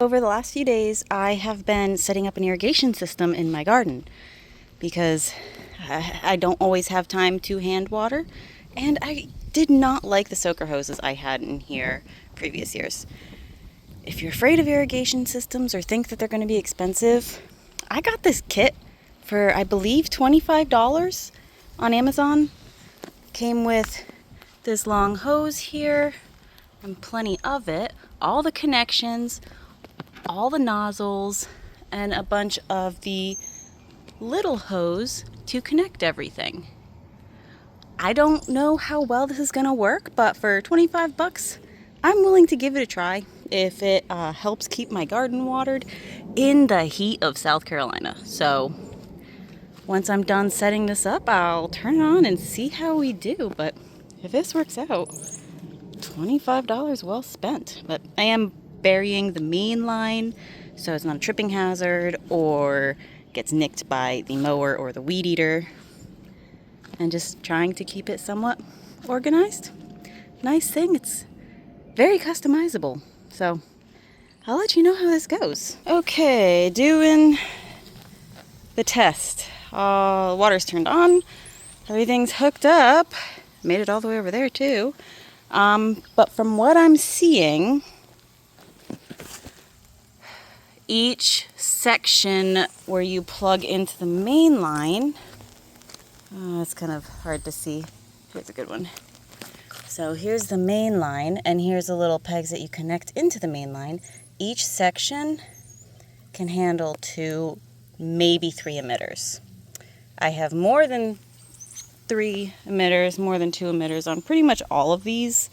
Over the last few days, I have been setting up an irrigation system in my garden because I don't always have time to hand water, and I did not like the soaker hoses I had in here previous years. If you're afraid of irrigation systems or think that they're going to be expensive, I got this kit for, I believe, $25 on Amazon. Came with this long hose here and plenty of it, all the connections, all the nozzles, and a bunch of the little hose to connect everything. I don't know how well this is gonna work, but for 25 bucks, I'm willing to give it a try if it helps keep my garden watered in the heat of South Carolina. So once I'm done setting this up, I'll turn it on and see how we do. But if this works out, $25 well spent. But I am burying the main line so it's not a tripping hazard or gets nicked by the mower or the weed eater, and just trying to keep it somewhat organized. Nice thing, it's very customizable, so I'll let you know how this goes. Okay, doing the test. Water's turned on, everything's hooked up, made it all the way over there too. But from what I'm seeing, each section where you plug into the main line, it's kind of hard to see. Here's a good one. So here's the main line, and here's the little pegs that you connect into the main line. Each section can handle 2, maybe 3 emitters. I have more than 3 emitters, more than 2 emitters on pretty much all of these.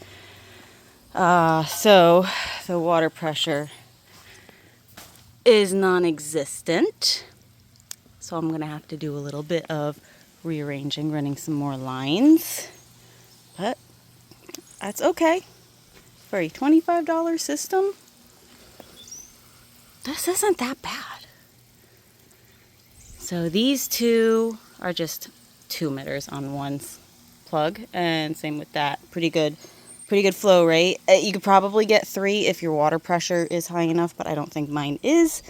So the water pressure is non-existent. So I'm gonna have to do a little bit of rearranging, running some more lines. But that's okay. For a $25 system, this isn't that bad. So these two are just 2 emitters on one plug, and same with that. Pretty good flow rate. You could probably get 3 if your water pressure is high enough, but I don't think mine is.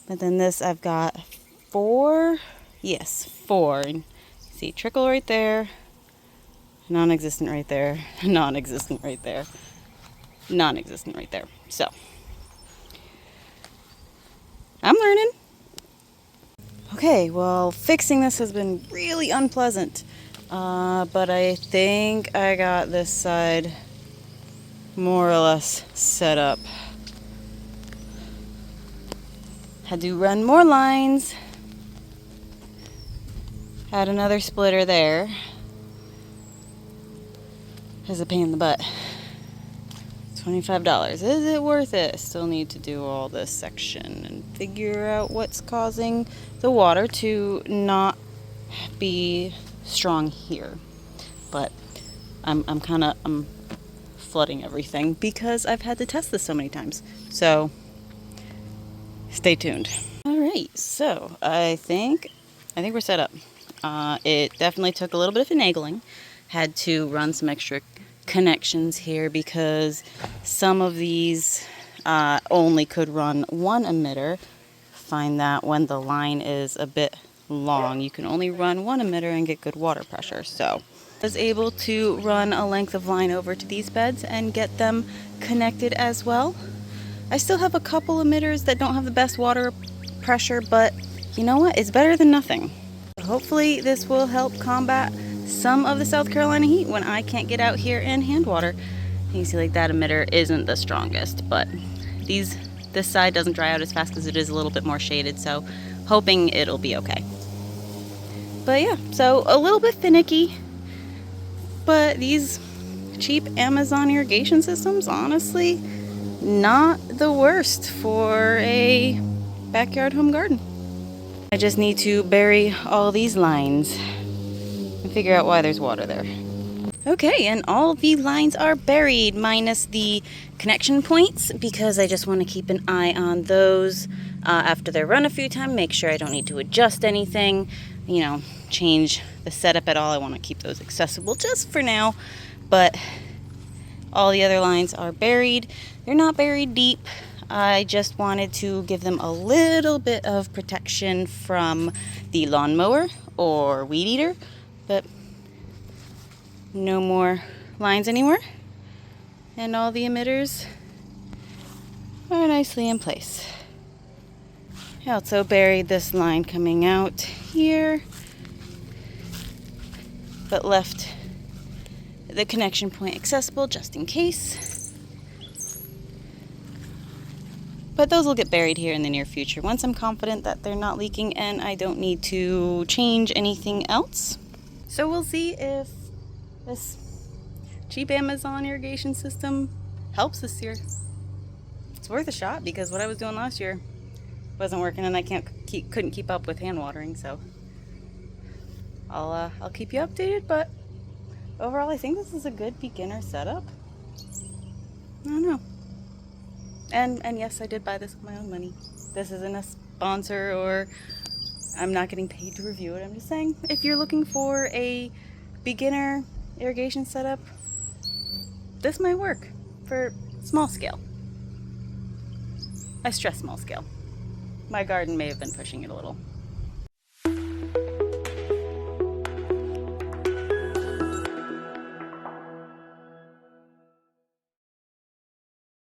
But then this, I've got 4. Yes, 4. See, trickle right there, non-existent right there, non-existent right there, non-existent right there. So I'm learning. Okay, well, fixing this has been really unpleasant, but I think I got this side more or less set up. Had to run more lines, had another splitter there. It's a pain in the butt. $25. Is it worth it? Still need to do all this section and figure out what's causing the water to not be strong here. But I'm flooding everything because I've had to test this so many times. So stay tuned. All right, so I think we're set up. It definitely took a little bit of finagling. Had to run some extra connections here because some of these only could run 1 emitter. Find that when the line is a bit long, you can only run 1 emitter and get good water pressure. So I was able to run a length of line over to these beds and get them connected as well. I still have a couple emitters that don't have the best water pressure, but you know what? It's better than nothing. Hopefully this will help combat some of the South Carolina heat when I can't get out here and hand water. You can see like that emitter isn't the strongest, but this side doesn't dry out as fast because it is a little bit more shaded, so hoping it'll be okay. But yeah, so a little bit finicky, but these cheap Amazon irrigation systems, honestly, not the worst for a backyard home garden. I just need to bury all these lines and figure out why there's water there. Okay, and all the lines are buried minus the connection points because I just want to keep an eye on those after they're run a few times, make sure I don't need to adjust anything, change the setup at all. I want to keep those accessible just for now, but all the other lines are buried. They're not buried deep. I just wanted to give them a little bit of protection from the lawnmower or weed eater, but no more lines anymore. And all the emitters are nicely in place. I also buried this line coming out here, but left the connection point accessible just in case. But those will get buried here in the near future once I'm confident that they're not leaking and I don't need to change anything else. So we'll see if this cheap Amazon irrigation system helps this year. It's worth a shot because what I was doing last year wasn't working and I couldn't keep up with hand watering, so I'll keep you updated, but overall I think this is a good beginner setup. I don't know. And yes, I did buy this with my own money. This isn't a sponsor or I'm not getting paid to review it. I'm just saying if you're looking for a beginner irrigation setup, this might work for small scale. I stress small scale. My garden may have been pushing it a little.